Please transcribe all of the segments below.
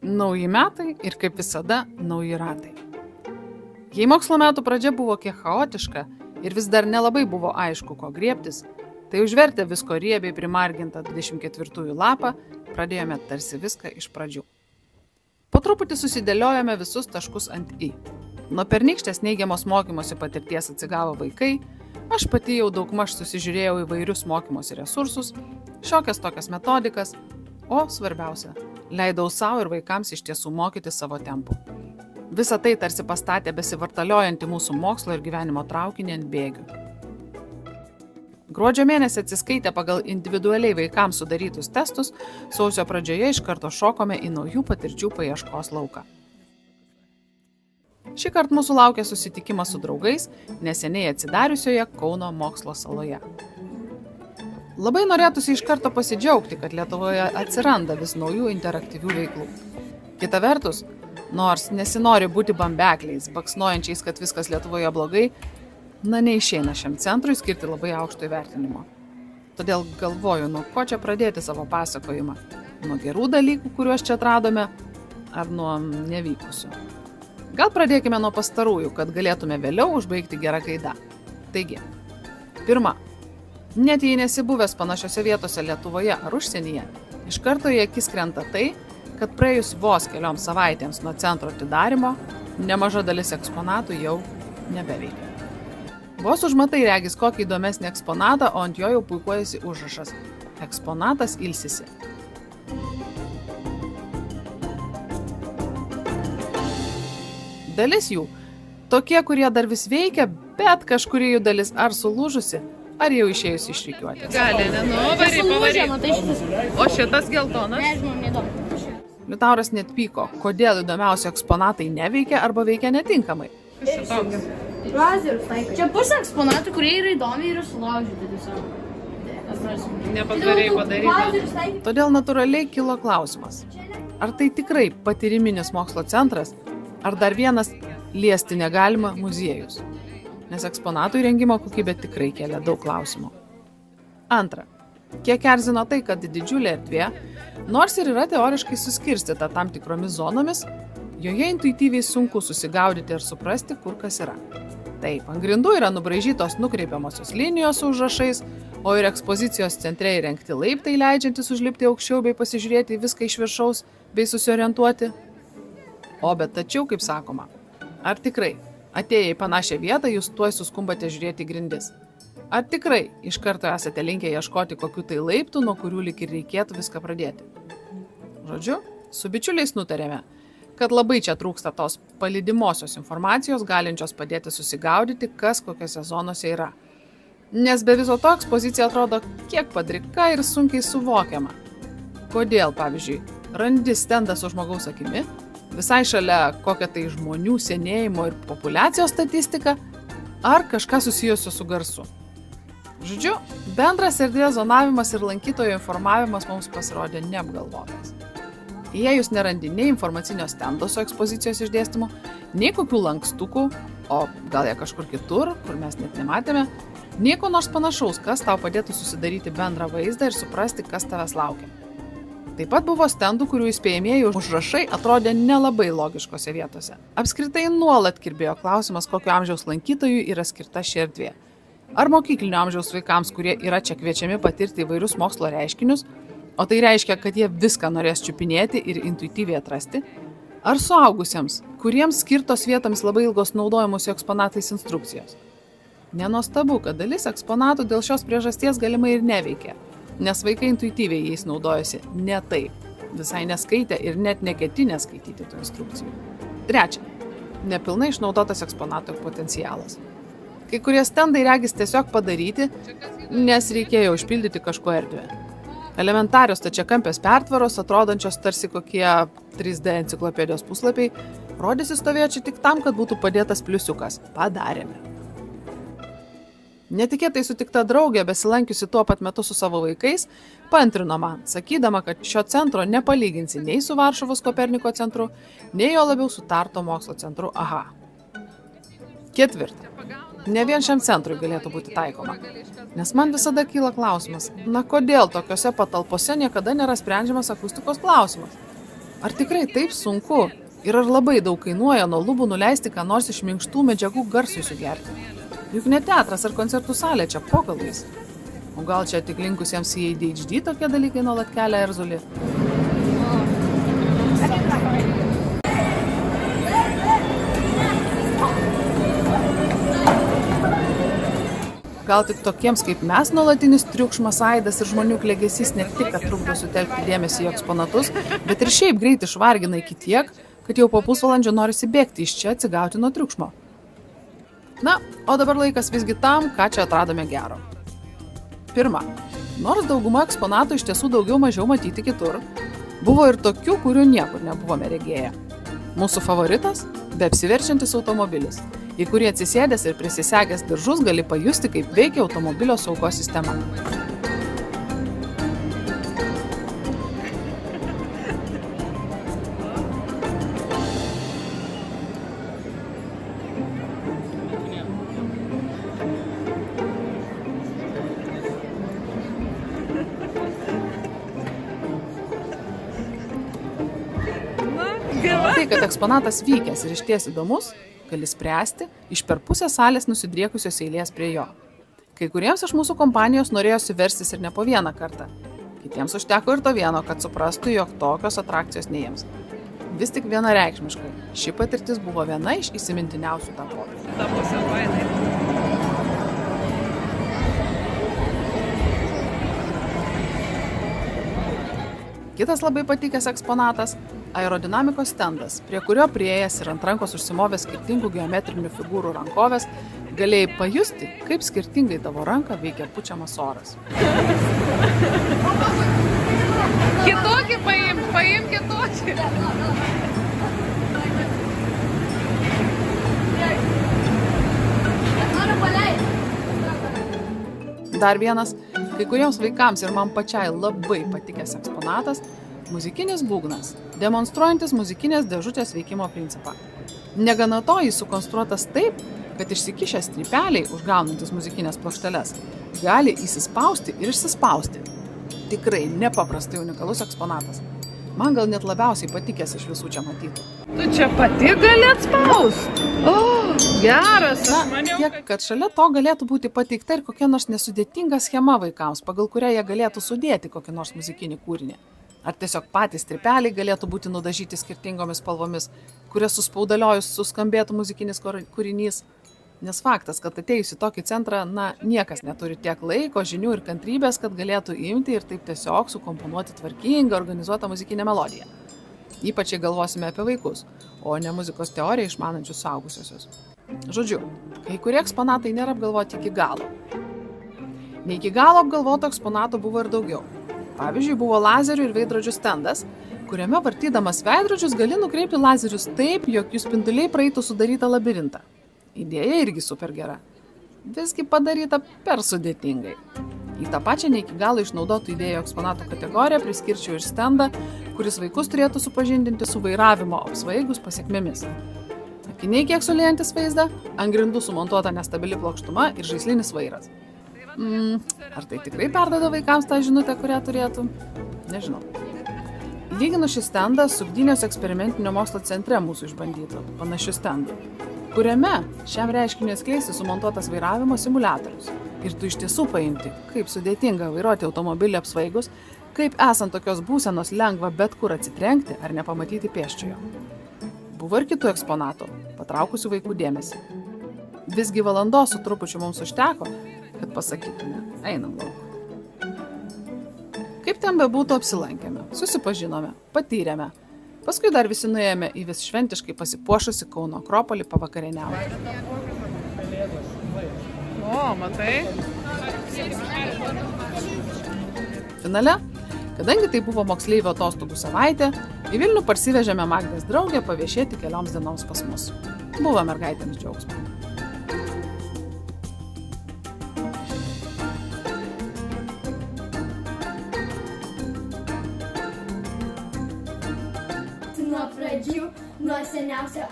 Nauji metai ir kaip visada nauji ratai. Jei mokslo metų pradžia buvo kiek chaotiška ir vis dar nelabai buvo aišku, ko griebtis, tai užvertę visko riebiai primargintą 24 lapą, pradėjome tarsi viską iš pradžių. Po truputį susidėliojame visus taškus ant I. Nuo pernykštės neigiamos mokymosi patirties atsigavo vaikai, aš pati jau daugmaž susižiūrėjau įvairius mokymosi resursus, šiokias tokias metodikas, o svarbiausia, leidau savo ir vaikams iš tiesų mokyti savo tempu. Visa tai tarsi pastatė besivartaliojantį mūsų mokslo ir gyvenimo traukinį ant bėgių. Gruodžio mėnesį atsiskaitę pagal individualiai vaikams sudarytus testus, sausio pradžioje iš karto šokome į naujų patirčių paieškos lauką. Šį kartą mūsų laukia susitikimas su draugais neseniai atsidariusioje Kauno mokslo saloje. Labai norėtųsi iš karto pasidžiaugti, kad Lietuvoje atsiranda vis naujų interaktyvių veiklų. Kita vertus, nors nesinori būti bambekliais, baksnojančiais, kad viskas Lietuvoje blogai, neišeina šiam centrui skirti labai aukšto įvertinimo. Todėl galvoju, nuo ko čia pradėti savo pasakojimą. Nuo gerų dalykų, kuriuos čia atradome, ar nuo nevykusių. Gal pradėkime nuo pastarųjų, kad galėtume vėliau užbaigti gerą gaidą. Taigi, pirma. Net jei nesi buvęs panašiose vietose Lietuvoje ar užsienyje, iš karto į akis krenta tai, kad praėjus vos kelioms savaitėms nuo centro atidarymo, nemaža dalis eksponatų jau nebeveikia. Vos užmatai regis kokį įdomesnį eksponatą, o ant jo jau puikuojasi užrašas. Eksponatas ilsisi. Dalis jų, tokie, kurie dar vis veikia, bet kažkuri jų dalis ar sulūžusi, ar jau išėjusi iš rikiuotės? Gali, pavaryk. O šitas geltonas? Liutauras net pyko, kodėl įdomiausi eksponatai neveikia arba veikia netinkamai. Čia pusė eksponatų, kurie yra įdomiai ir sulaužyti tiesiog. Nepadarei padaryti. Todėl natūraliai kilo klausimas. Ar tai tikrai patyriminis mokslo centras, ar dar vienas liesti negalima muziejus? Nes eksponatų įrengimo kokybė tikrai kelia daug klausimų. Antra, kiek erzino tai, kad didžiulė erdvė, nors ir yra teoriškai suskirstyta tam tikromis zonomis, joje intuityviai sunku susigaudyti ir suprasti, kur kas yra. Taip, ant grindų yra nubraižytos nukreipiamosios linijos su užrašais, o ir ekspozicijos centre įrengti laiptai leidžiantis užlipti aukščiau bei pasižiūrėti viską iš viršaus bei susiorientuoti. Bet tačiau, kaip sakoma, ar tikrai atėję į panašią vietą, jūs tuoj suskumbate žiūrėti grindis? Ar tikrai iš karto esate linkę ieškoti kokių tai laiptų, nuo kurių lyg ir reikėtų viską pradėti? Žodžiu, su bičiuliais nutarėme, kad labai čia trūksta tos palydimosios informacijos, galinčios padėti susigaudyti, kas kokiose zonose yra. Nes be viso to ekspozicija atrodo kiek padrika ir sunkiai suvokiama. Kodėl, pavyzdžiui, randi stendą su žmogaus akimi, visai šalia kokią tai žmonių senėjimo ir populiacijos statistika, ar kažką susijusio su garsu. Žodžiu, bendras erdvės zonavimas ir lankytojo informavimas mums pasirodė neapgalvotas. Jei jūs nerandi nei informacinio stendo su ekspozicijos išdėstymu, nei kokių lankstukų, o gal jie kažkur kitur, kur mes net nematėme, nieko nors panašaus, kas tau padėtų susidaryti bendrą vaizdą ir suprasti, kas tavęs laukia. Taip pat buvo stendų, kurių įspėjamieji užrašai atrodė nelabai logiškose vietose. Apskritai nuolat kirbėjo klausimas, kokio amžiaus lankytojui yra skirta ši erdvė. Ar mokyklinio amžiaus vaikams, kurie yra čia kviečiami patirti įvairius mokslo reiškinius, o tai reiškia, kad jie viską norės čiupinėti ir intuityviai atrasti, ar suaugusiems, kuriems skirtos vietomis labai ilgos naudojimus eksponatais instrukcijos. Nenuostabu, kad dalis eksponatų dėl šios priežasties galimai ir neveikia. Nes vaikai intuityviai jais naudojosi ne taip, visai neskaitė ir net neketinė skaityti tų instrukcijų. Trečia, nepilnai išnaudotas eksponato potencialas. Kai kurie stendai regis tiesiog padaryti, nes reikėjo užpildyti kažko erdvę. Elementarios stačiakampės pertvaros, atrodančios tarsi kokie 3D enciklopedijos puslapiai, rodėsi stovėjo čia tik tam, kad būtų padėtas pliusiukas. Padarėme. Netikėtai sutikta draugė, besilankiusi tuo pat metu su savo vaikais, paantrino man, sakydama, kad šio centro nepalyginsi nei su Varšuvos Koperniko centru, nei jo labiau su Tartu mokslo centru AHA. Ketvirta. Ne vien šiam centrui galėtų būti taikoma. Nes man visada kyla klausimas, kodėl tokiose patalpose niekada nėra sprendžiamas akustikos klausimas? Ar tikrai taip sunku ir ar labai daug kainuoja nuo lubų nuleisti ką nors iš minkštų medžiagų garsui sugerti? Juk ne teatras ar koncertų salė čia po galais. O gal čia tik linkusiems į ADHD tokie dalykai nuolat kelia erzulį? Gal tik tokiems kaip mes nuolatinis triukšmas, aidas ir žmonių klegesys ne tik, kad trukdo sutelkti dėmesį į eksponatus, bet ir šiaip greit išvargina iki tiek, kad jau po pusvalandžio norisi bėgti iš čia atsigauti nuo triukšmo. Na, o dabar laikas visgi tam, ką čia atradome gero. Pirma, nors dauguma eksponatų iš tiesų daugiau mažiau matyti kitur, buvo ir tokių, kurių niekur nebuvome regėję. Mūsų favoritas – beapsiverčiantis automobilis, į kurį atsisėdęs ir prisisegęs diržus gali pajusti, kaip veikia automobilio saugos sistema. Tai, kad eksponatas vykęs ir išties įdomus, gali spręsti iš per pusę salės nusidriekusios eilės prie jo. Kai kuriems iš mūsų kompanijos norėjosi verstis ir ne po vieną kartą. Kitiems užteko ir to vieno, kad suprastų, jog tokios atrakcijos ne jiems. Vis tik vienareikšmiškai, ši patirtis buvo viena iš įsimintiniausių tą pokalbį. Kitas labai patikęs eksponatas – aerodinamikos stendas, prie kurio priėjęs ir ant rankos užsimovęs skirtingų geometrinių figūrų rankovės, galėjai pajusti, kaip skirtingai tavo ranką veikia pučiamas oras. Kitokį paim kitokį. Dar vienas, kai kuriems vaikams ir man pačiai labai patikęs eksponatas – muzikinis būgnas, demonstruojantis muzikinės dėžutės veikimo principą. Negana to, jis sukonstruotas taip, kad išsikišęs strypeliai, užgaunantis muzikinės plokšteles, gali įsispausti ir išsispausti. Tikrai nepaprastai unikalus eksponatas. Man gal net labiausiai patikęs iš visų čia matytų. Tu čia pati gali atspausti? O, geras. Tiek, kad šalia to galėtų būti pateikta ir kokia nors nesudėtinga schema vaikams, pagal kurią jie galėtų sudėti kokį nors muzikinį kūrinį. Ar tiesiog patys strypeliai galėtų būti nudažyti skirtingomis spalvomis, kurias suspaudaliojus suskambėtų muzikinis kūrinys. Nes faktas, kad atėjus į tokį centrą, niekas neturi tiek laiko, žinių ir kantrybės, kad galėtų imti ir taip tiesiog sukomponuoti tvarkingą, organizuotą muzikinę melodiją. Ypač jei galvosime apie vaikus, o ne muzikos teoriją išmanančius suaugusiosius. Žodžiu, kai kurie eksponatai nėra apgalvoti iki galo. Ne iki galo apgalvoto eksponato buvo ir daugiau. Pavyzdžiui, buvo lazerių ir veidrodžių stendas, kuriame vartydamas veidrodžius gali nukreipti lazerius taip, jog jų spinduliai praeitų sudarytą labirintą. Idėja irgi super gera. Visgi padaryta per sudėtingai. Į tą pačią ne iki galo išnaudotų idėjų eksponatų kategoriją priskirčiau ir stendą, kuris vaikus turėtų supažindinti su vairavimo apsvaigus pasekmėmis. Akiniai kiek sulėjantis vaizdą, ant grindų sumontuota nestabili plokštuma ir žaislinis vairas. Ar tai tikrai perduoda vaikams tą žinutę, kurią turėtų? Nežinau. Lyginu šį stendą su Gdynios eksperimentinio mokslo centre mūsų išbandytų, panašių stendų, kuriame šiam reiškiniui atskleisti sumontuotas vairavimo simuliatorius. Ir tu iš tiesų paimti, kaip sudėtinga vairuoti automobilį apsvaigus, kaip esant tokios būsenos lengva bet kur atsitrenkti ar nepamatyti pėsčiojo. Buvo ir kitų eksponatų, patraukusių vaikų dėmesį. Visgi valandos su trupučiu mums užteko, kad pasakytume, einam lauk. Kaip ten bebūtų apsilankėme, susipažinome, patyrėme. Paskui dar visi nuėjome į vis šventiškai pasipuošusi Kauno Akropolį pavakarieniauti. O, matai? Finale, kadangi tai buvo moksleivio atostogų savaitė, į Vilnių parsivežėme Magdės draugę paviešėti kelioms dienoms pas mus. Buvo mergaitėms džiaugsmo. Nuo pradžių, nuo seniausio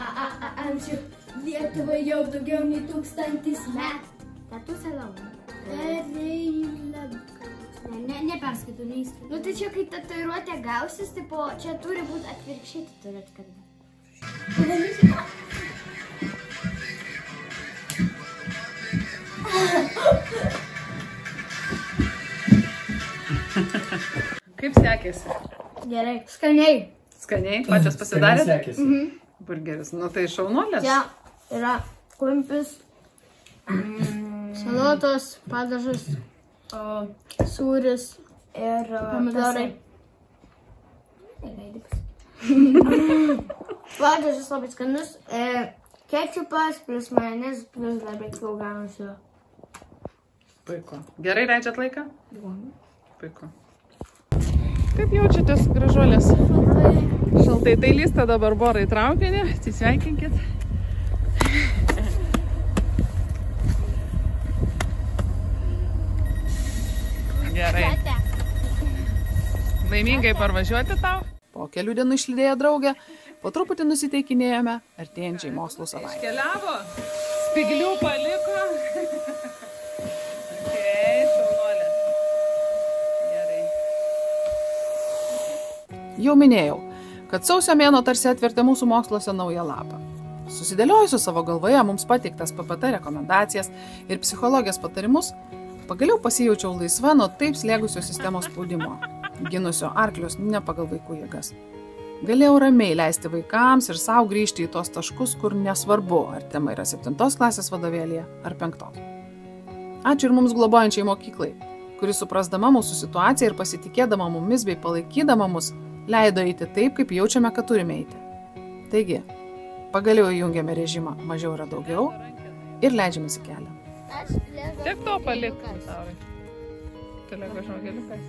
amžių, Lietuvai jau daugiau nei 1000 metų. Tatusė launa. Neperskaitau, neįskaitau. Nu tai čia kai tatuiruotė gausis, tipo, čia turi būti atvirkščiai tatuiruotė, kad... Kaip sekėsi? Gerai. Skaniai. Skaniai? Pačios pasidarė? Sekėsi. Burgeris. Nu tai šaunuolės? Čia yra kumpis, salotos, padažas, sūris ir pomidorai. Padažas labai skanus, kečupas, plus majonezas, plus labai kilogramų su. Puiku. Gerai leidžiat laiką? Puiku. Kaip jaučiatės, gražuolės? Šaltai tai lys, tada Barbora į traukinį. Atsisveikinkit. Gerai. Laimingai parvažiuoti tau. Po kelių dienų išlydėję draugę, po truputį nusiteikinėjome artėjančiai mokslų savaitei. Iškeliavo, spiglių paliko. Okay, šaunuolė. Gerai. Jau minėjau, kad sausio mėnuo tarsi atvertė mūsų moksluose naują lapą. Susidėliojusiu savo galvoje mums pateiktas PPT rekomendacijas ir psichologijos patarimus, pagaliau pasijaučiau laisva nuo taip slėgusio sistemos spaudimo, ginusio arklius ne pagal vaikų jėgas. Galėjau ramiai leisti vaikams ir savo grįžti į tos taškus, kur nesvarbu, ar tema yra 7 klasės vadovėlėje ar 5. Ačiū ir mums globojančiai mokyklai, kuri suprasdama mūsų situaciją ir pasitikėdama mumis bei palaikydama mus, leido eiti taip, kaip jaučiame, kad turime eiti. Taigi, pagaliau įjungiame režimą mažiau yra daugiau ir leidžiamės į kelią. Tiek to palik, Taurai. Toliau žmogeliukas.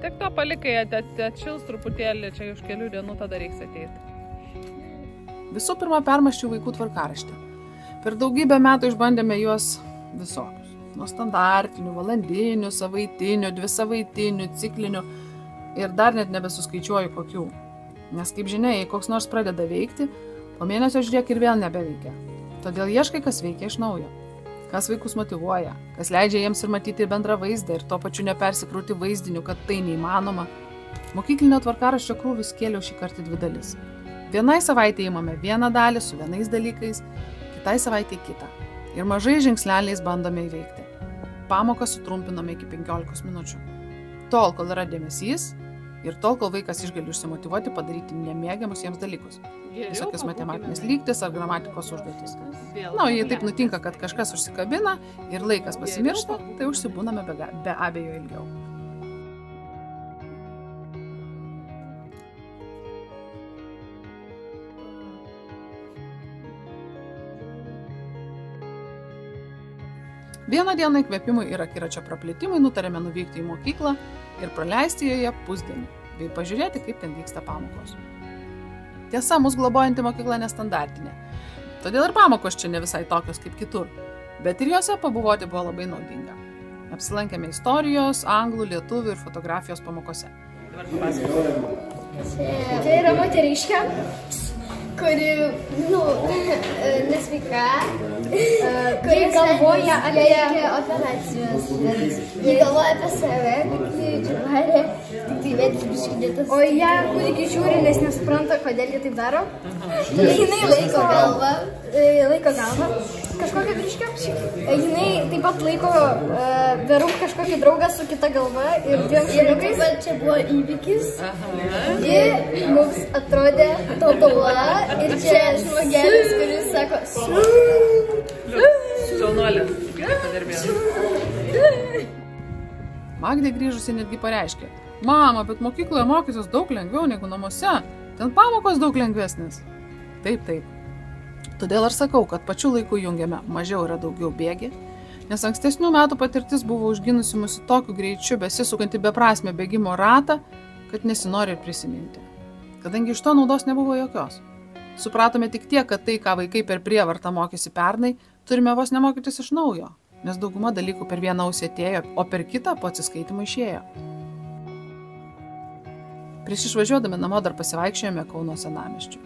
Tiek to palikai, atšils truputėlį, čia už kelių dienų tada reiks ateiti. Visų pirma, permąsčiau vaikų tvarkaraštį. Per daugybę metų išbandėme juos visokius. Nuo standartinių, valandinių, savaitinių, 2 savaitinių, ciklinių ir dar net nebesuskaičiuoju kokių. Nes kaip žinia, jei koks nors pradeda veikti, po mėnesio žiūrėk ir vėl nebeveikia. Todėl ieškai, kas veikia iš naujo. Kas vaikus motyvuoja, kas leidžia jiems ir matyti bendrą vaizdą ir tuo pačiu nepersikrauti vaizdiniu, kad tai neįmanoma. Mokyklinio tvarkaraščio krūvis kėliau šį kartą 2 dalis. Vienai savaitė įmame vieną dalį su vienais dalykais, kitai savaitė kitą. Ir mažai žingsneliais bandome įveikti. Pamoką sutrumpiname iki 15 minučių. Tol, kol yra dėmesys ir tol, kol vaikas išgali užsimotyvuoti padaryti nemėgiamus jiems dalykus. Visokios matematinės lygtis ar gramatikos užduotis. Na, jei taip nutinka, kad kažkas užsikabina ir laikas pasimiršta, tai užsibūname be abejo ilgiau. Vieną dieną įkvėpimui ir akiračio praplėtimui nutarėme nuvykti į mokyklą ir praleisti joje pusdienį, bei pažiūrėti, kaip ten vyksta pamokos. Tiesa, mus globojanti mokykla nestandartinė, todėl ir pamokos čia ne visai tokios kaip kitur, bet ir jose pabuvoti buvo labai naudinga. Apsilankėme istorijos, anglų, lietuvių ir fotografijos pamokose. Čia yra moteriškė, kuri, nesveika, kuri galvoja apie operacijos. Ji galvoja apie save, kaip ji džiuvarė, tik tai vėtis biškidėtas. O ją kūdikį žiūri, nes nesupranta, kodėl ji taip daro. Jinai laiko galvą, kažkokią biškę. Jinai taip pat laiko verų kažkokį draugą su kita galva ir 2 šuniukais. Ir čia buvo įvykis. Ji mums atrodė tobula ir čia žmogelis, kuris sako Šaunuolės, gerai padirbėjom. Magdė grįžusi netgi pareiškė: Mama, bet mokykloje mokysios daug lengviau negu namuose. Ten pamokos daug lengvesnės. Taip. Todėl aš sakau, kad pačiu laiku jungiame mažiau yra daugiau bėgi, nes ankstesnių metų patirtis buvo užginusi mus tokiu greičiu besisukantį beprasmę bėgimo ratą, kad nesinori ir prisiminti. Kadangi iš to naudos nebuvo jokios. Supratome tik tiek, kad tai, ką vaikai per prievartą mokėsi pernai, turime vos nemokytis iš naujo, nes dauguma dalykų per vieną ausį atėjo, o per kitą po atsiskaitimo išėjo. Prieš išvažiuodami namo dar pasivaikščiojome Kauno senamiesčiu.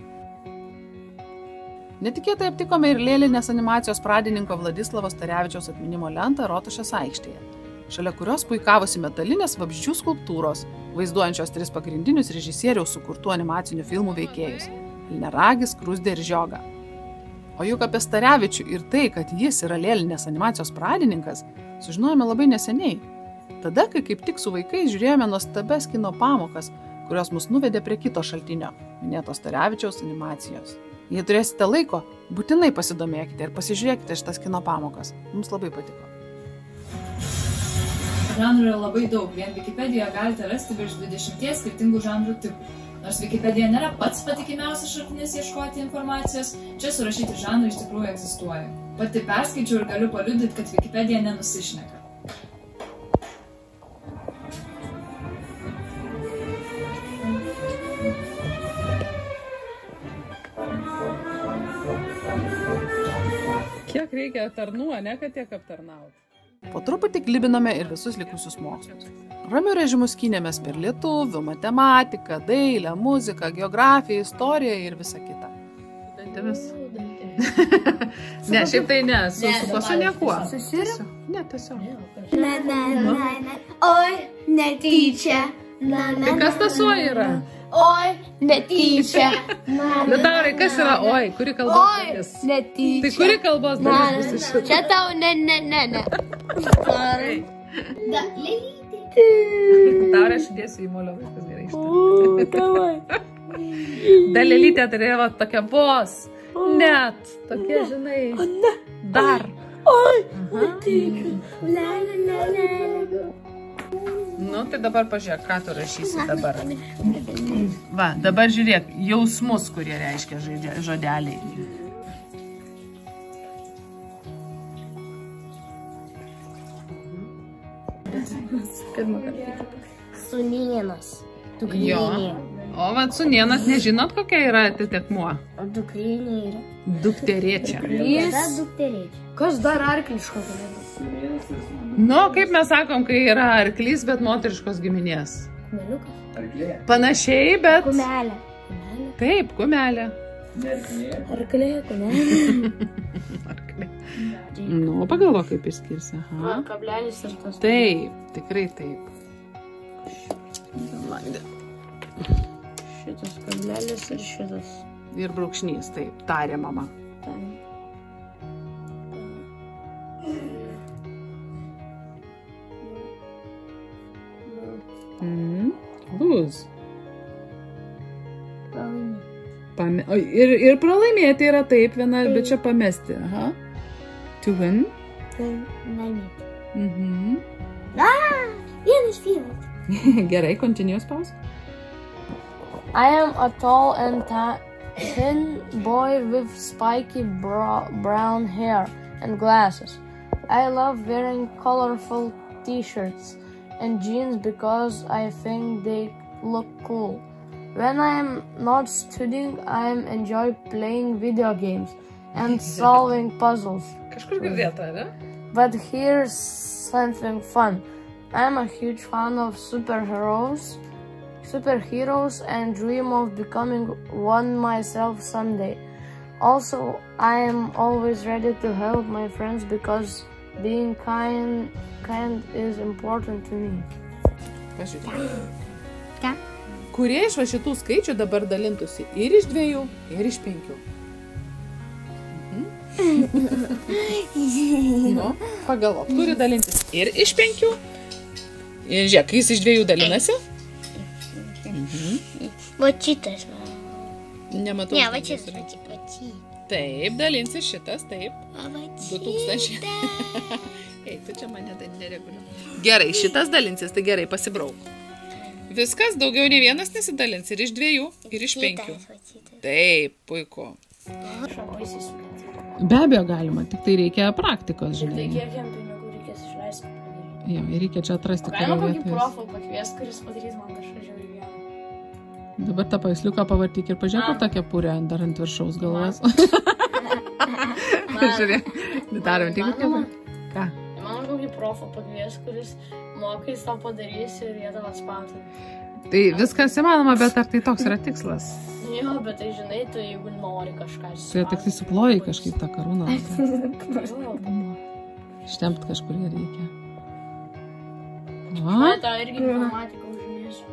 Netikėtai aptikome ir lėlinės animacijos pradininko Vladislavo Starevičiaus atminimo lentą Rotušės aikštėje. šalia kurios puikavosi metalinės vabzdžių skulptūros, vaizduojančios 3 pagrindinius režisieriaus sukurtų animacinių filmų veikėjus – Elneragį, Skruzdį ir Žiogą. O juk apie Starevičių ir tai, kad jis yra lėlinės animacijos pradininkas, sužinojome labai neseniai. Tada, kai kaip tik su vaikais žiūrėjome nuostabes kino pamokas, kurios mus nuvedė prie kito šaltinio, minėto Starevičiaus animacijos. Jei turėsite laiko, būtinai pasidomėkite ir pasižiūrėkite šitas kino pamokas. Mums labai patiko. Žanrų yra labai daug. Vien Wikipedijoje galite rasti virš 20 skirtingų žanrų tipų. Nors Wikipedija nėra pats patikimiausias šaltinis ieškoti informacijos, čia surašyti žanrai iš tikrųjų egzistuoja. Pati perskaičiau ir galiu paliudyti, kad Wikipedija nenusišneka. Kiek reikia tarnų, ne kad tiek aptarnauti. Po truputį klibinome ir visus likusius mokslus. Ramiu režimu skynėmės per lietuvių, matematiką, dailę, muziką, geografiją, istoriją ir visą kitą. Dantimis. Ne, šiaip tai ne, su niekuo. Susiriu? Ne, tiesiog. Na. Oi, netyčia. Tai kas tas oi yra? Oi, netyčia. Liutaurai, kas yra oi? Kuri kalbos dalis? Netyčia. Tai kuri kalbos dalis bus iš šito? Čia tau ne. Da, lelytė. Liutaurai, aš įdėsiu į molio vaikas gerai ištari. Da lelytė turėjo tokia vos. Net. Tokie, žinai. Dar. Oi, netyčia. Nu, tai dabar pažiūrėk, ką tu rašysi dabar. Va, dabar žiūrėk, jausmus, kurie reiškia žodeliai. Sūnėnas. Jo. O, va, sūnėnas, nežinot, kokia yra atitikmuo? Dukrinė yra. Dukterėčia. Yra dukterėčia. Kas dar arkliško galėtų? Nu, kaip mes sakom, kai yra arklys, bet moteriškos giminės. Kumeliukas. Panašiai, bet... Kumelė. Taip, kumelė. Arklė, kumelė. Arklė. Nu, pagalvo, kaip išskirsi. Aha. Kablelis ir tas. Taip, tikrai taip. Šitas kablelis ir šitas. Ir brūkšnys, taip, tarė mama. Lose. Ir pralaimėti yra taip, viena, bet čia pamesti. Aha. To win. Laimėti. Vienas. Gerai, continue spouse. I am a tall and thin boy with spiky brown hair and glasses. I love wearing colorful t-shirts and jeans because I think they look cool. When I am not studying, I enjoy playing video games and solving puzzles. Kažkur girdėta, ne? But here's something fun. I'm a huge fan of superheroes and dream of becoming one myself someday. Also, I am always ready to help my friends because being kind is important to me. Ką? Kurie iš šitų skaičių dabar dalintųsi ir iš 2, ir iš 5? Nu, pagalvok, turi dalintis ir iš 5. Ir žiūrėk, kai jis iš 2 dalinasi? Va šitas. Nematau. Ne, va šitas. Taip, dalinsis šitas, taip. 2000. Ei, tu čia mane nereguliuoji. Gerai, šitas dalinsis, tai gerai, pasibrauk. Viskas, daugiau nei vienas nesidalins ir iš 2, ir iš 5. Taip, puiku. Be abejo galima, tik tai reikia praktikos, žinai. Tai kiek jam pinigų reikės išleisti? Jo, ir reikia čia atrasti, galima kurio kokį vietoje. profą pakvies, kuris padarys man kažką žiauriai vieną. Dabar tą paveiksliuką pavartyk ir pažiūrėk, kur ta kepurė dar ant viršaus galvos. Žiūrėk, darom tik kepurę. Ką? Man kokį profą pakvies, kuris mokais tau padarys ir jie tavą spatai. Tai viskas įmanoma, bet ar tai toks yra tikslas? Jo, bet tai žinai, tu jeigu nori kažką Tu tik tai suploji kažkaip tą karūną. spatai. Štempt kažkur ją reikia. Ta irgi informatika užmėsiu.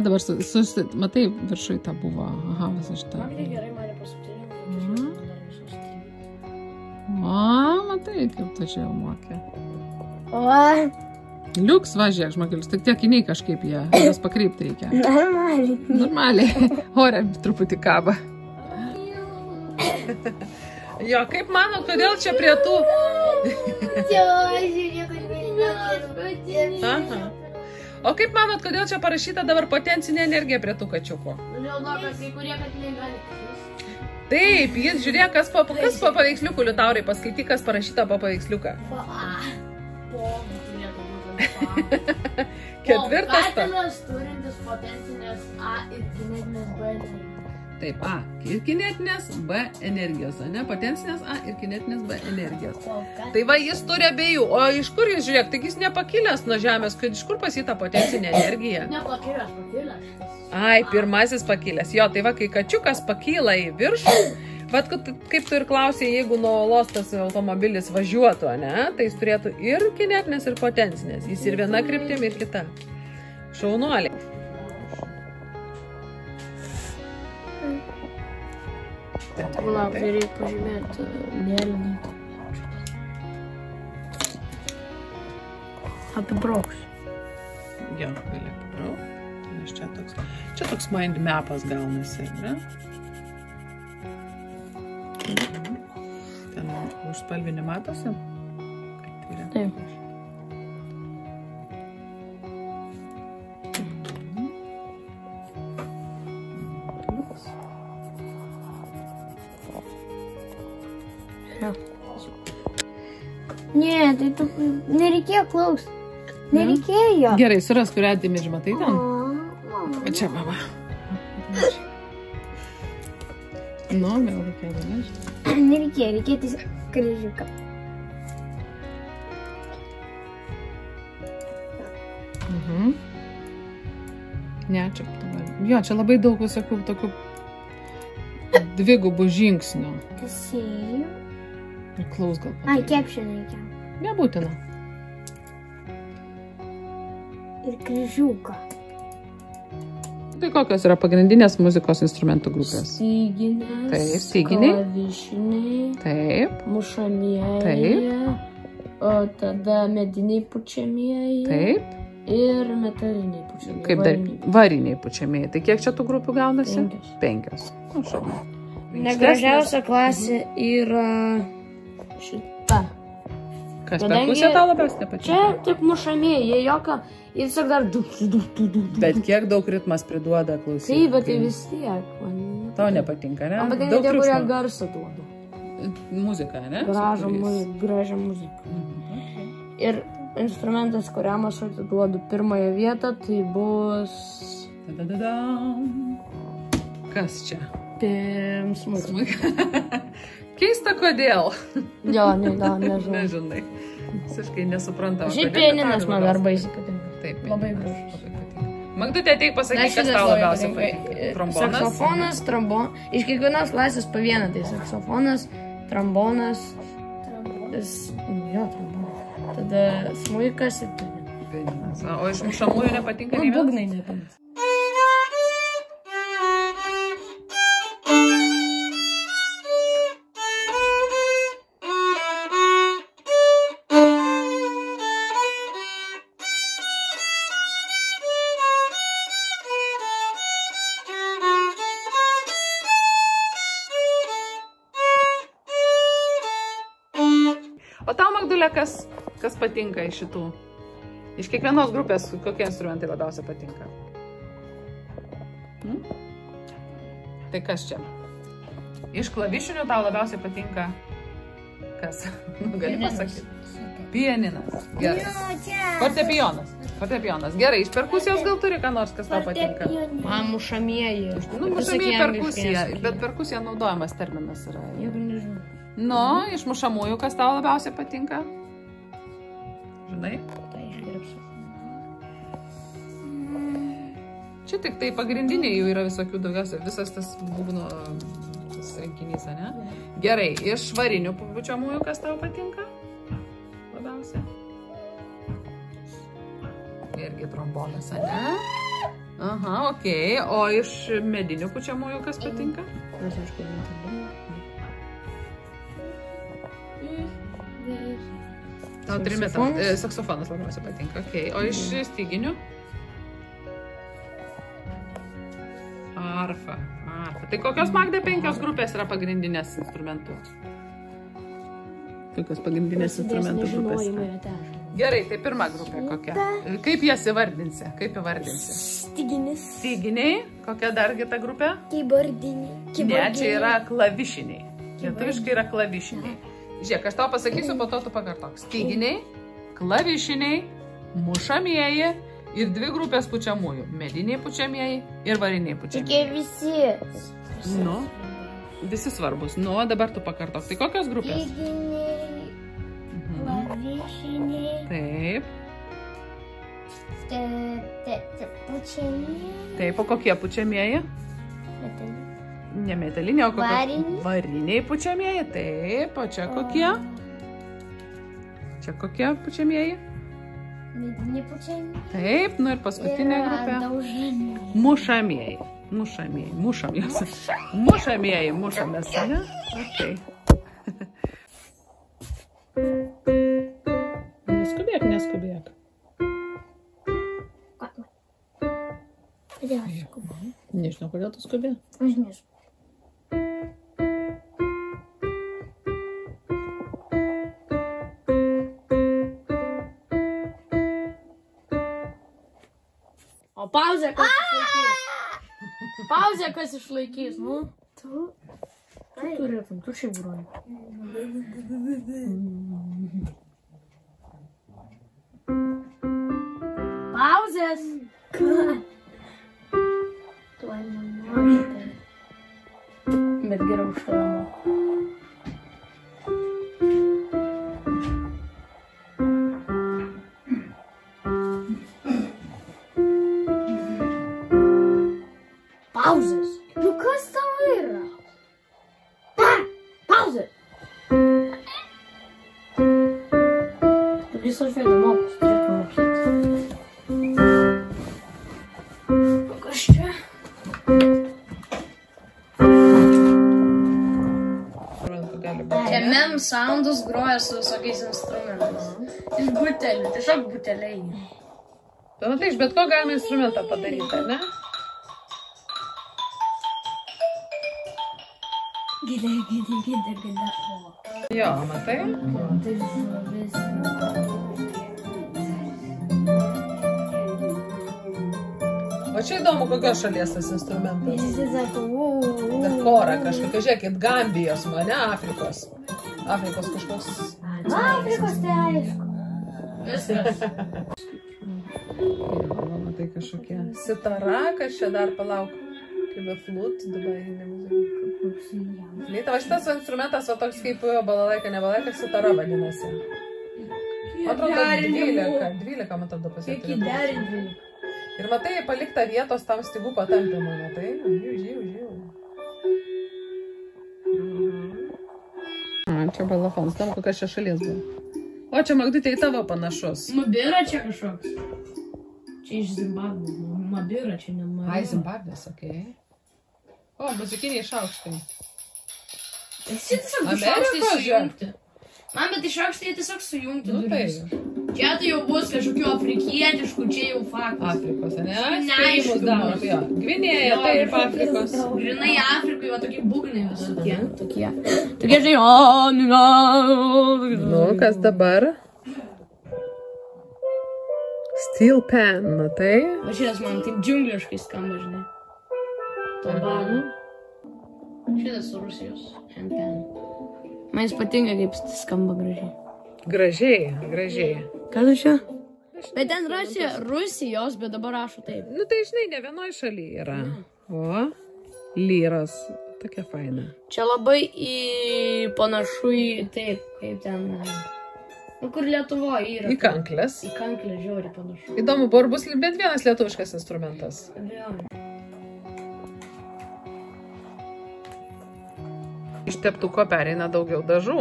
Dabar matai, viršui tą buvo. Aha, visą šitą. Man tai gerai, mane paskutinį. Matai, kaip tu čia jau mokė. O, Liuks, va, žiūrėk, žmogelis, tik tie akiniai kažkaip jas pakreipti reikia. normaliai. Normaliai. Ore truputį kaba. Jo, kaip manot, kodėl čia prie tų... Aha. O kaip manot, kodėl čia parašyta dabar potencinė energija prie tų kačiukų? Dėl to, kad kai kurie katiniai gali. Taip, jis žiūrėk, kas po paveiksliukų, Liutaurai, paskaityk, kas parašyta po paveiksliuką. Ketvirtas. Katinas turintis potencinės A ir kinetinės B energijos. Taip, A ir kinetinės, B energijos, ne? Potencinės A ir kinetinės B energijos. Tai va, jis turi abiejų. O iš kur jis, žiūrėk, tik jis nepakilęs nuo žemės, iš kur pas jį ta potencinė energija? Nepakilęs. Ai, pirmasis pakilęs. Jo, tai va, kai kačiukas pakyla į viršų, vat kaip tu ir klausai, jeigu nuo olos tas automobilis važiuotų, ne, tai jis turėtų ir kinetinės, ir potencinės. Jis ir viena kryptim, ir kita. Šaunuoliai. Lauk, tai reikia pažymėti mėlyną. Apibrauks. Jo, gali apibraukti. Nes čia toks mind mapas gaunasi, ne? Ten užspalvinį matosi? Taip. Ne, tai tu nereikėjo klausyti. Nereikėjo. Gerai, suras, kurią dėmėžį matai ten? O čia, mama. Nu, gal reikėjo dėmėžį. Nereikėjo, reikėjo tiesiog kryžiuką. Ne, čia... Jo, čia labai daug visokių tokių dvigubų žingsnių. Kasėjų. Ir klaus gal. Ai, kepšinį reikia. Nebūtina. Ir kryžiuką. Tai kokios yra pagrindinės muzikos instrumentų grupės? Styginės. Taip, styginiai. Klavišiniai. Taip. Mušamieji. Taip. O tada mediniai pučiamieji. Taip. Ir metaliniai pučiamieji. Kaip dar variniai pučiamieji. Tai kiek čia tų grupių gaunasi? 5. Nu, šalia. Negražiausia klasė yra šita. Kas perkusija tau labiausiai nepatinka? Čia tik mušamieji, jie jokio, jie tiesiog dar du. Bet kiek daug ritmas priduoda, klausyti? Taip, bet tai vis tiek. Tau nepatinka, ne? Man patinka tie, kurie garsą duoda. Muzika, ne? Gražią muziką. Ir instrumentas, kuriam aš atiduodu pirmąją vietą, tai bus... Kas čia? Smuikas. Keista, kodėl? Jo, nežinau. Nežinai. Visiškai nesuprantama. Šiaip pianinas man dar baisiai patinka. Taip, labai gražus. Magdutė, ateik pasakyk, kas tau labiausiai patinka. Trombonas? Saksofonas, trombonas. Iš kiekvienos klasės po vieną. Tai saksofonas, trombonas. Jo, trombonas. Tada smuikas ir pianinas. O iš mušamųjų nepatinka nei vienas? Būgnai nepatinka. O tau, Magdulė, kas patinka iš šitų? Iš kiekvienos grupės kokie instrumentai labiausiai patinka? Tai kas čia? Iš klavišinių tau labiausiai patinka kas? Gali pasakyti? Pianinas. Gerai. Fortepijonas. Fortepijonas. Gerai, iš perkusijos gal turi ką nors, kas tau patinka? Man mušamieji. Nu, mušamieji perkusija, bet perkusija naudojamas terminas yra. Jeigu nežinau. Nu, iš mušamųjų, kas tau labiausiai patinka? Žinai? Tai iškirpsiu. Čia tik tai pagrindiniai jų yra visokių daugiausia, visas tas būgno rinkinys, ne? Gerai, iš varinių pučiamųjų, kas tau patinka? Labiausiai. irgi trombonas, ne? Aha, okei. O iš medinių pučiamųjų kas patinka? Tau trimitas, saksofonas labiausiai patinka, okei. O iš styginių? Arfa. Tai kokios, Magda, 5 grupės yra pagrindinės instrumentų? Kokios pagrindinės instrumentų grupės? Gerai, tai pirma grupė kokia? Kaip jas įvardinsi? Styginis. Styginiai. Kokia dargi ta grupė? Keyboardiniai. Ne, čia yra klavišiniai. Lietuviškai yra klavišiniai. Žiūrėk, aš tau pasakysiu, po to tu pakartok. Styginiai, klavišiniai, mušamieji ir 2 grupės pučiamųjų. Mediniai pučiamieji ir variniai pučiamieji. Tokie visi. Nu, visi svarbus. Nu, dabar tu pakartok. Tai kokios grupės? Styginiai, klavišiniai. Taip. Pučiamieji. Taip, o kokie pučiamieji? Ne metaliniai, o kokie? Variniai pučiamieji. Taip, o čia kokie? Čia kokie pučiamieji? Mediniai pučiamieji. Taip, nu ir paskutinė grupė. Mušamieji. Mušamieji, mušamės, ne? Okay. Neskubėk. Kodėl aš skubu? Nežinau, kodėl tu skubi. Aš nežinau. O pauzė kas išlaikys? Pauzė kas išlaikys, nu? Tu? Tu turėtum, tu šiaip groji. Pauzės! Tu nenori. Bet geriau už tavo moku. Pauzės! Nu kas tau yra? Pauzė! Tu visą žvėlį mokus, turėtum mokyti. Kas čia? Čia mem soundus groja su visokiais instrumentais. Iš butelių, tiesiog buteliai. Matai, iš bet ko galime instrumentą padaryti, ne? Gida. Jo, matai? Tai žuvis. O čia įdomu, kokios šalies tas instrumentas. Jis sako, Bet chorą kažkokia, žiūrėkit, Gambijos, ne Afrikos. Afrikos kažkoks. Afrikos tai aišku. Viskas. Matai kažkokie. Sitara, kas čia dar palauk. Kaip flut, dubajinė muzika. Flyta, va šitas instrumentas, va toks kaip balalaika, ne balalaika, sitara vadinasi. Atrodo, 12, man atrodo pasakyti. Ir matai, palikta vietos tam stygų patampimui, matai? Žiū. Čia balafons, tam kokias čia šalies buvo. O čia Magdutė į tavo panašus. Mabira čia kažkoks. Čia iš Zimbabvės. Mabira čia ne Mabira. Ai, Zimbabvės, okei. O, muzikiniai šaukštai. Esi tiesiog šaukštai sujungti. Man, bet šaukštai tiesiog sujungti duris. Čia tai jau bus kažkokių afrikietiškų, čia jau faktas. Afrikos, ne? Neaišku. Gvinėja, taip, Afrikos. Grinai Afrikai, va tokie būgnai visokie. Tokie žinai, Nu, kas dabar? Steel pan, matai? Va šitas man taip džiungliškai skamba, žinai. Tombanu. Šitas Rusijos handpan. Man jis patinka, kaip skamba gražiai. Gražiai. Ką tu čia? Bet ten rašė Rusijos, bet dabar rašo taip. Nu tai žinai, ne vienoj šalyje yra. O, lyras. Tokia faina. Čia labai panašu į taip, kaip ten... Nu, kur Lietuvoje yra. Į kanklės. Į kanklę žiauriai panašu. Įdomu, buvo bus bent vienas lietuviškas instrumentas. Iš teptuko pereina daugiau dažų.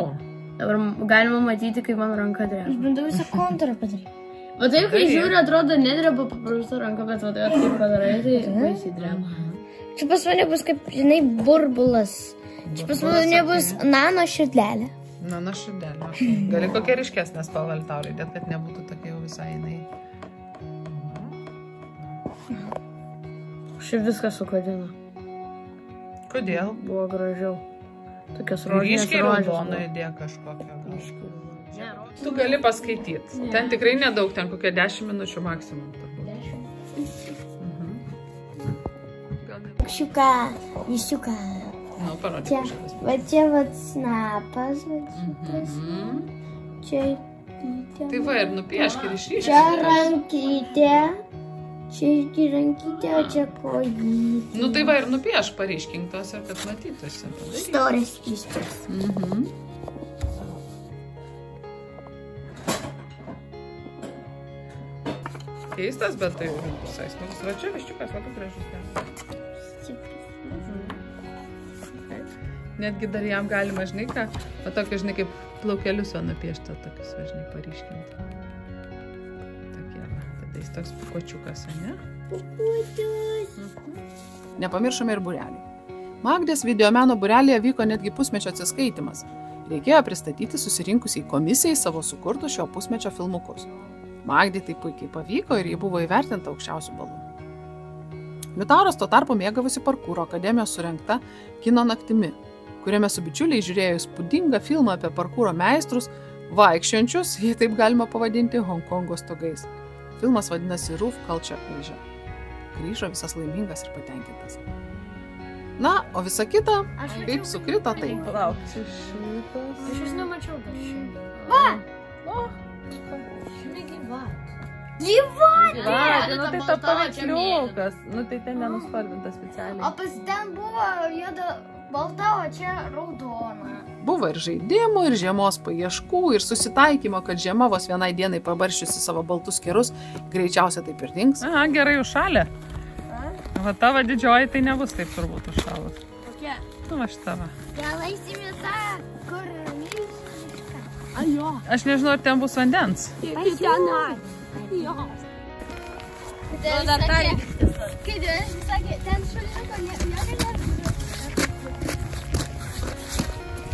Dabar galima matyti, kaip man ranka dreba. Aš bandau visą kontūrą padaryti. O taip, kai žiūri, atrodo, nedreba paprastų ranką, bet va, taip padarai, tai baisiai dreba. Čia pas mane bus kaip, žinai, burbulas. Čia pas mane bus nano širdelė. Nano širdelė. Gali kokia ryškesnė spalva tau įdėt, kad nebūtų tokia jau visai jinai. Šiaip viskas sukodino. Kodėl? Buvo gražiau. Tokios rožinės ryškiai raudono įdėk kažkokią. Tu gali paskaityti. Ten tikrai nedaug, ten kokie 10 minučių maksimum. Šiuka, iššiuka. Nu, parodė kažkas. Va čia vat snapas, vat šitas. Čia rankytė. Tai va ir nupiešk ir išryškink. Čia rankytė. Čia irgi rankytė, o čia kojytė. Nu tai va ir nupiešk paryškink tos ir kad matytųsi. Storės kiškės. Keistas, bet tai visai smagus. Va čia viščiukas labai gražus. Netgi dar jam galima, žinai ką, o tokio, žinai, kaip plaukelius va nupiešti, tokius, va, žinai, paryškinti. Tokie, va, tada jis toks pukočiukas, ne? Pukočius. Nepamiršome ir būrelį. Magdės videomeno būrelėje vyko netgi pusmečio atsiskaitimas. Reikėjo pristatyti susirinkusiai komisijai savo sukurtus šio pusmečio filmukus. Magdai tai puikiai pavyko ir ji buvo įvertinta aukščiausių balų. Liutauras tuo tarpu mėgavosi Parkūro akademijos surengta kino naktimi, kuriame su bičiuliai žiūrėjo įspūdingą filmą apie parkūro meistrus, vaikščiojančius, jei taip galima pavadinti, Honkongo stogais. Filmas vadinasi Roof Culture Asia. Grįžo visas laimingas ir patenkintas. Na, o visa kita, kaip sukrito, tai... Palauk, čia šitas. Aš jūs nemačiau dar šitą. Va! O, Šiandien gyvat. Gyvatė! nu tai ta paveiksliukas. Nu tai ten nenuspalvinta O specialiai. pas ten buvo juoda balta, o čia raudona. Buvo ir žaidimų, ir žiemos paieškų, ir susitaikymo, kad žiema vos vienai dienai pabarščiusi savo baltus kerus, greičiausia taip ir dings. Aha, gerai užšalė. Va tavo didžioji tai nebus taip turbūt užšalus. Kokia? Nu va šitava. Gal eisime tą, kur myšką. Aš nežinau, ar ten bus vandens. Aš tenai. Jo. dar tą reikia. Kai Dievis sakė, ten šaltiko negalėtų.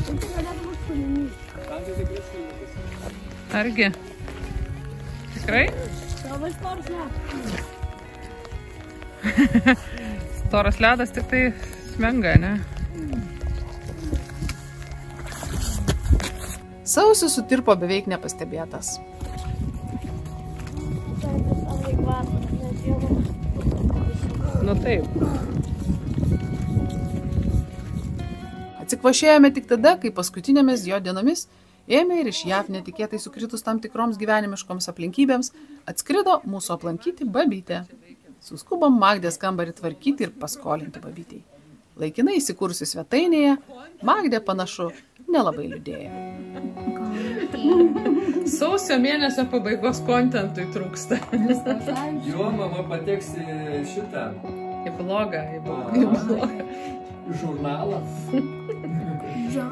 Tai galėtų būti šulinys. Argi? Tikrai? Labai storas ledas. Storas ledas tik tai smenga, ne? Sausis sutirpo beveik nepastebėtas. Nu taip. Atsikvašėjome tik tada, kai paskutinėmis jo dienomis ėmė ir iš JAV netikėtai sukritus tam tikroms gyvenimiškoms aplinkybėms atskrido mūsų aplankyti babytė. Suskubom Magdės kambarį tvarkyti ir paskolinti babytei. Laikinai įsikūrusi svetainėje, Magdė panašu nelabai liūdėjo. Sausio mėnesio pabaigos kontentui trūksta. Jo, mama pateks į šitą. Į blogą, į blogą. Žurnalą.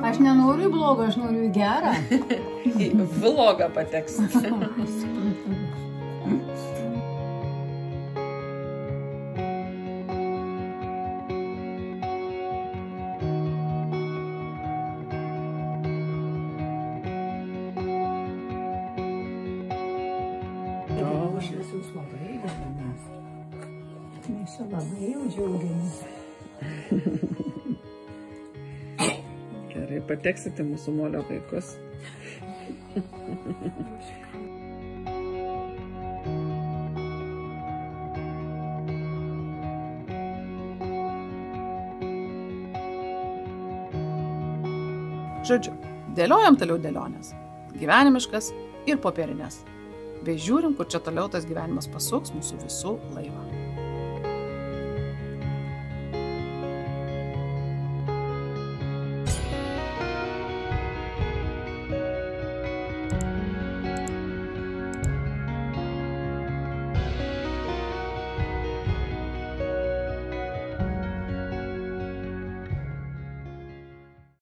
Aš nenoriu į blogą, aš noriu į gerą. Į vlogą pateks. Aš jūs labai džiaugiamės. Mes čia labai jau džiaugiamės. Gerai, pateksite mūsų molio vaikus. Žodžiu, dėliojam toliau dėlionės. Gyvenimiškas ir popierinės. Bei žiūrim, kur čia toliau tas gyvenimas pasuks mūsų visų laivą.